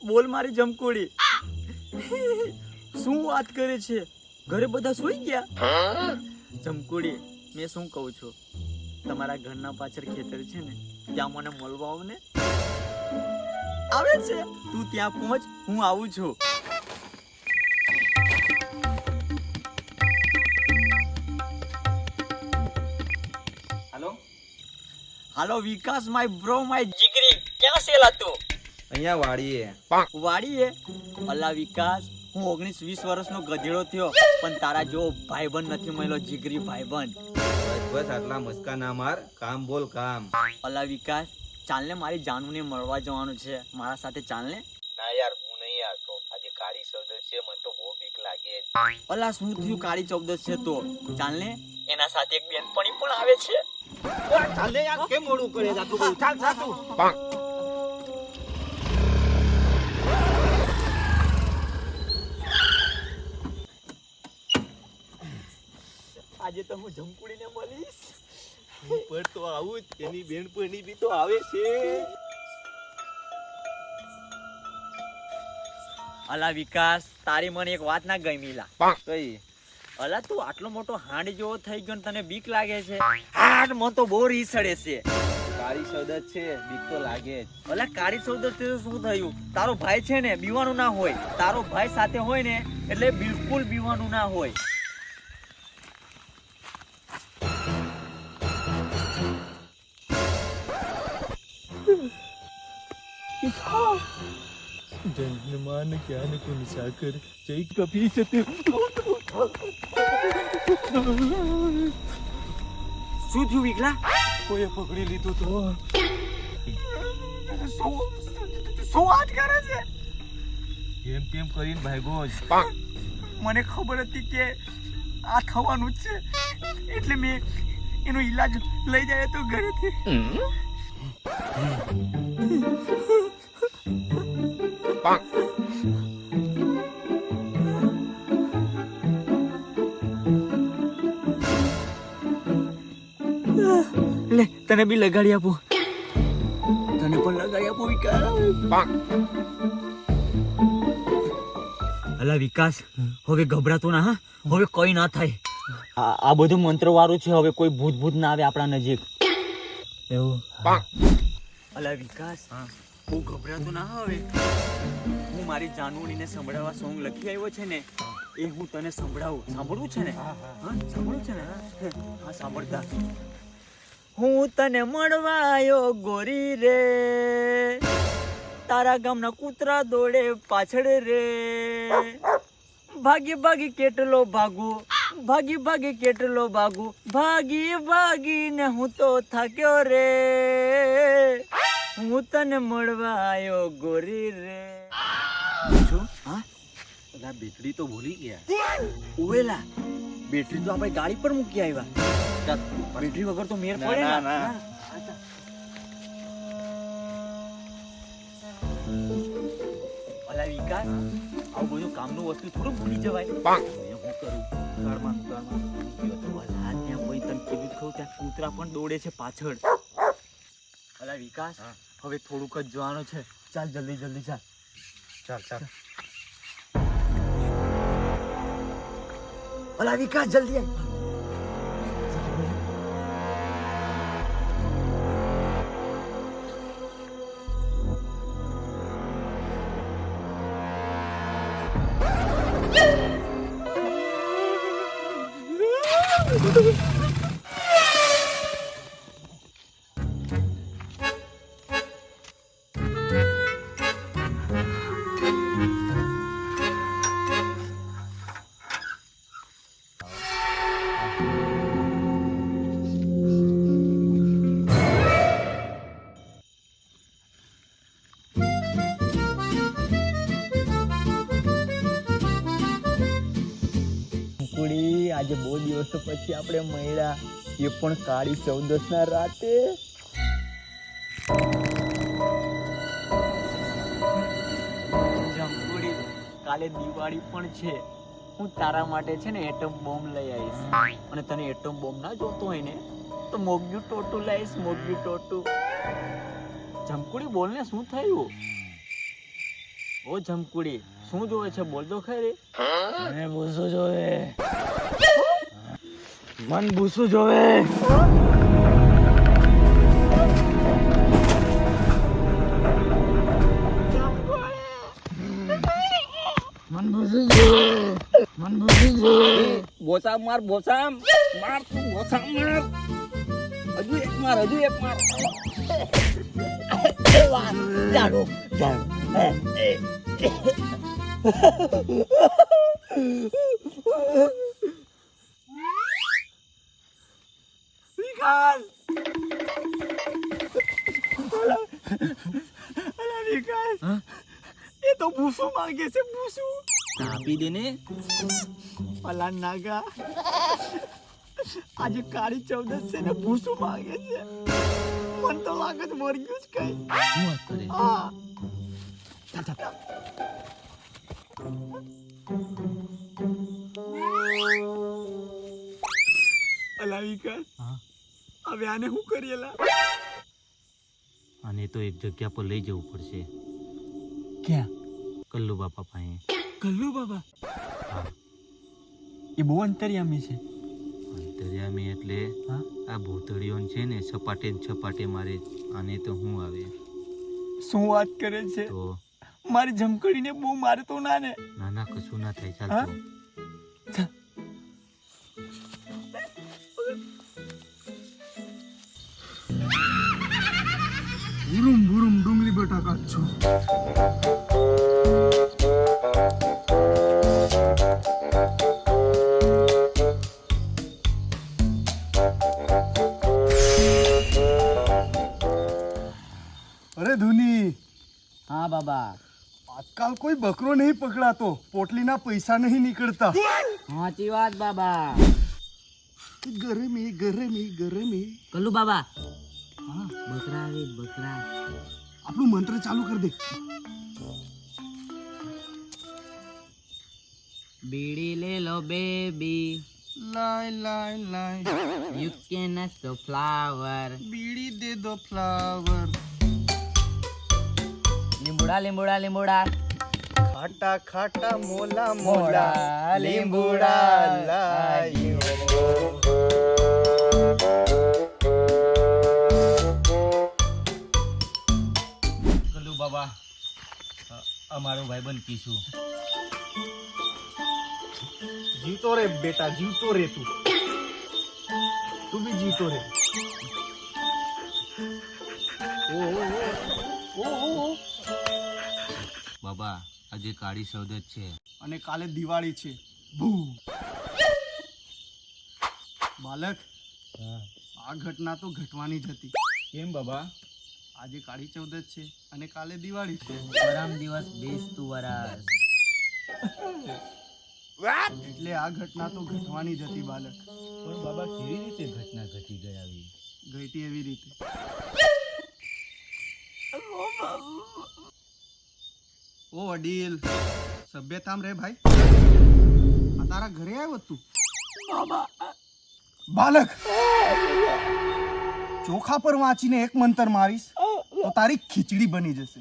બોલ મારી જમકોડી, શું વાત કરે છે? ઘરે બધા સૂઈ ગયા? જમકોડી, મેં શું કહું છું, તમારા ઘરના પાછળ ખેતર છે ને, ત્યાં મને મળવા આવ ને. આવે છે, તું ત્યાં પહોંચ, હું આવું છું. હાલો વિકાસ, માય બ્રો, માય જીગરી, ક્યાં સેલા તું? અહીંયા વાડીએ. વાડીએ? અલા વિકાસ, હું 19-20 વર્ષનો ગધેડો થયો, પણ તારા જેવો ભાઈબંધ નથી મળ્યો, જીગરી ભાઈબંધ. બસ આટલા મસ્કા ના માર, કામ બોલ કામ. અલા વિકાસ, ચાલ ને, મારી જાનુને મળવા જવાનું છે, મારા સાથે ચાલ ને. ના યાર, હું નહીં આવતો, આજે કાળી ચૌદશ છે, મને તો બહુ બીક લાગે. અલા શું થયું, કાળી ચૌદશ છે તો ચાલ ને, એના સાથે એક બેનપણી પણ આવે છે. ચાલ ને યાર, કેમ મોડું કરે જાતું બહુ? ચાલ જાતું. આજે તો હું જમકુડીને મળીશ. ઉપર તો આવું જ, એની બેનપણી બી તો આવે છે. અલા વિકાસ, તારી મને એક વાત ના ગમીલા. કઈ? અલા તું આટલો મોટો હાંડ જેવો થઈ ગયો ને તને બીક લાગે છે? હાડ મને તો બહુ રીસડે છે. કાળી ચૌદશ છે, બીક તો લાગે જ. અલા કાળી ચૌદશ થી શું થયું? તારો ભાઈ છે ને બીવાનું ના હોય, તારો ભાઈ સાથે હોય ને એટલે બિલકુલ બીવાનું ના હોય. જન્માન જ્ઞાન ગુણ સાગર જય કપી સતે. શું થયું વિકલા? કોઈએ પકડી લીધું તો. શું વાત કરે છે? એમ તેમ કરીને ભાગ્યો જ. મને ખબર હતી કે આ થવાનું જ છે, એટલે મેં એનો ઈલાજ લઈ જાય તો ઘરેથી. લે તને બી લગાડી આપું. તને પણ લગાડી આપું વિકાસ. અલા વિકાસ, હવે ગભરાતો ના, હા? હવે કોઈ ના થાય. આ બધું મંત્ર વાળું છે, હવે કોઈ ભૂત ભૂત ના આવે આપણા નજીક. એવું? અલા વિકાસ, હું ગભરાતો ના હવે. હું મારી જાનવણીને સંભળાવવા સોંગ લખી આવ્યો છે ને, એ હું તને સંભળાવું. સાંભળવું છે ને? હા સાંભળવું છે ને? હા સાંભળતા. હું તને મળવા આવ્યો ગોરી રે, તારા ગામના કૂતરા દોડે પાછળ રે. ભાગી ભાગી કેટલો ભાગું, ભાગી ભાગી કેટલો ભાગું, ભાગી ભાગીને હું તો થાક્યો રે. હું તને મળવા આવ્યો ગોરી રે. શું? હા, પેલા બેટરી તો ભૂલી ગયા. ઉવેલા બેટરી તો આપણે ગાડી પર મૂકી આવ્યા. બેટરી વગર તો મેર પડે ના. અલા વિકાસ, આવું બધું કામનું વસ્તુ થોડું ભૂલી જવાય. હું કરું ઘરમાં ત્યાં કોઈ તને કીધું કહું, ત્યાં કૂતરા પણ દોડે છે પાછળ. અલા વિકાસ, હવે થોડુંક જ જવાનું છે, ચાલ જલ્દી જલ્દી ચાલ. ચાલ. અલા વિકાસ જલ્દી આય. આજે બહુ દિવસો પછી આપણે મળ્યા, એ પણ કાળી ચૌદશ ના રાતે. જમકુડી, કાલે દિવાળી પણ છે. હું તારા માટે છે ને એટમ બોમ્બ લઈ આવીશ, અને તને એટમ બોમ્બ ના જોતો હોય ને તો મોગ્યું ટોટું લાવીશ, મોગ્યું ટોટું. જમકુડી બોલ ને, શું થયું? ઓ જમકુડી, શું જોવે છે? બોલ તો ખરી. મને ભૂસું જોવે. મન ભૂસું જોવે. મન ભૂસું જોવે. મન ભૂસું જોવે. બોસામ માર, બોસામ માર, તું બોસામ માર. હજુ એક માર, હજુ એક માર. જાડો જાડો. વિકાસ, અલા વિકાસ, એ તો ભૂસું માંગે છે, ભૂસું. આપી દે ને. અલા નાગા, આજે કાળી ચૌદશ છે ને, ભૂસું માંગે છે. મન તો લાગે છે મરી ગયું છે કઈ. શું વાત કરે? હા. અલા વિકાસ, હવે આને શું કરીએલા? અને તો એક જગ્યા પર લઈ જવું પડશે, ક્યાં? કલ્લુ બાપા પાસે. કલ્લુ બાબા? એ બહુ અંતર્યામી છે. અંતર્યામી એટલે આ ભૂતળીઓ છે ને સપાટે ને સપાટે મારે. આને તો હું આવે. શું વાત કરે છે? તો મારી જમકડીને બહુ મારે તો ના ને. નાના કશું ના થાય. ચાલતું ભૂરુમ ભૂરુમ ડુંગળી બટાકા છો. અરે ધુની, हाँ बाबा. આજકાલ કોઈ બકરો નહીં પકડાતો, પોટલીના પૈસા નહીં નીકળતા. સાચી વાત બાબા. ગરમી ગરમી ગરમી. કલ્લુ બાબા. હા બકરા આવે બકરા. આપણું મંત્ર ચાલુ કરી દે. બીડી લે લો બેબી. લાય લાય લાય, You can ask the flower. બીડી દે દો ફ્લાવર. લીંબુડા લીંબુડા લીંબુડા. ખાટા ખાટા મોલા મોલા, લીંબુડા લાયો. કલ્લુ બાબા, અમારો ભાઈબંધ કીશું. જીતો રે બેટા, જીતો રે તું. તું બી જીતો રે. બાબા, આજે કાળી ચૌદશ છે અને કાલે દિવાળી છે. ભૂ બાલક, આ ઘટના તો ઘટવાની જ હતી. કેમ બાબા? આજે કાળી ચૌદશ છે અને કાલે દિવાળી છે, પરમ દિવસ બેસતું વરસ. એટલે આ ઘટના તો ઘટવાની જ હતી બાલક. પણ બાબા, કેવી રીતે ઘટના ઘટી ગઈ આવી? ઘટી એવી રીતે. ઓ વડીલ, સભ્યતામ રે ભાઈ. આ તારા ઘરે આવ્યો તું? બાલક, ચોખા પર વાંચીને એક મંતર મારીશ તો તારી ખીચડી બની જશે.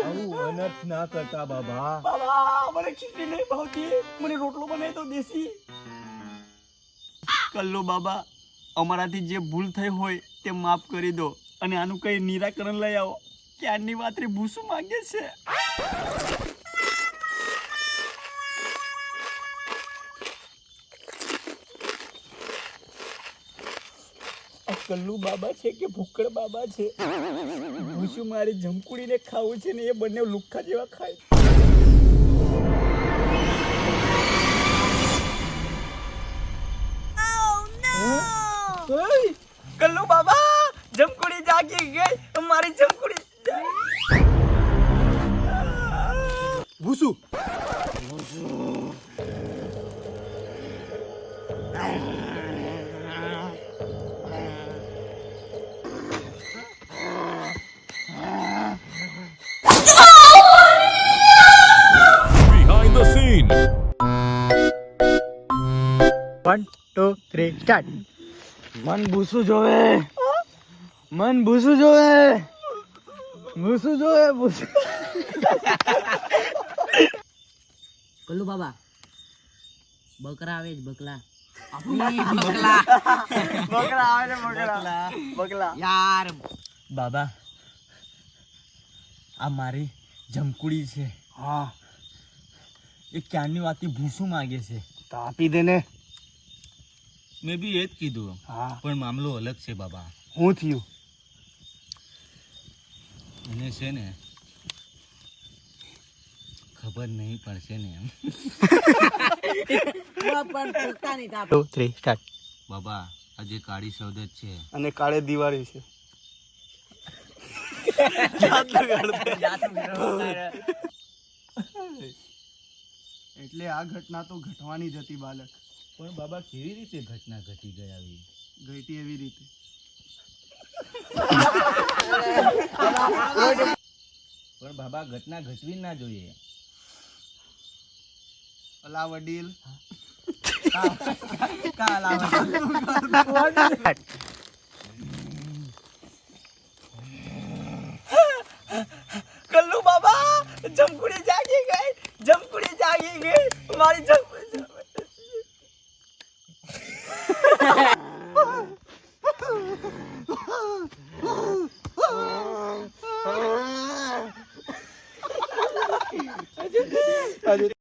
આવું અનર્થ ના કરતા બાબા. બાબા, મને ખીચડી નહીં ભાવતી, મને રોટલો બનાવી દો દેશી. કલ્લુ બાબા, અમારાથી જે ભૂલ થઈ હોય તે માફ કરી દો અને આનું કઈ નિરાકરણ લઈ આવો. ક્યારની વાત રે ભૂસું માંગે છે. આ કલ્લુ બાબા છે કે ભૂકડ બાબા છે? ભૂસું મારી જમકુડીને ખાવું છે ને એ બંને લુખ્ખા જેવા ખાય. ઓય, કલ્લુ બાબા, જમકુડી જાગી ગઈ, મારી જમકુડી. ભૂસુ, Behind the scene. 1 2 3 સ્ટાર્ટ. મન ભૂસું જોવે. મન ભૂસું જોવે. મૂસું જોવે મૂસું. કલ્લુ બાબા બકરા આવે જ બકલા બકરા આવે ને બકરા યાર બાબા આ મારી જમકુડી છે. હા એ ક્યારની વાતથી ભૂસું માગે છે. તો આપી દે ને. મેં બી એ જ કીધું, હા પણ મામલો અલગ છે બાબા. હું થયું? એને છે ને ખબર નહીં પડશે ને એમ. પણ પોતાની થાપ 2 3 સ્ટાર્ટ. બાબા આજે કાળી સૌદત છે. અને કાળે દિવાળી છે. એટલે આ ઘટના તો ઘટવાની જ હતી બાલક. પણ બાબા કેવી રીતે ઘટના ઘટી ગઈ આવી? ઘટી એવી રીતે. પણ બાબા ઘટના ઘટવી ના જોઈએ. અલા વડીલ કલ્લુ બાબા જમકુડી જાગી ગઈ. જમકુડી જાગી ગઈ. મારી જમકુડી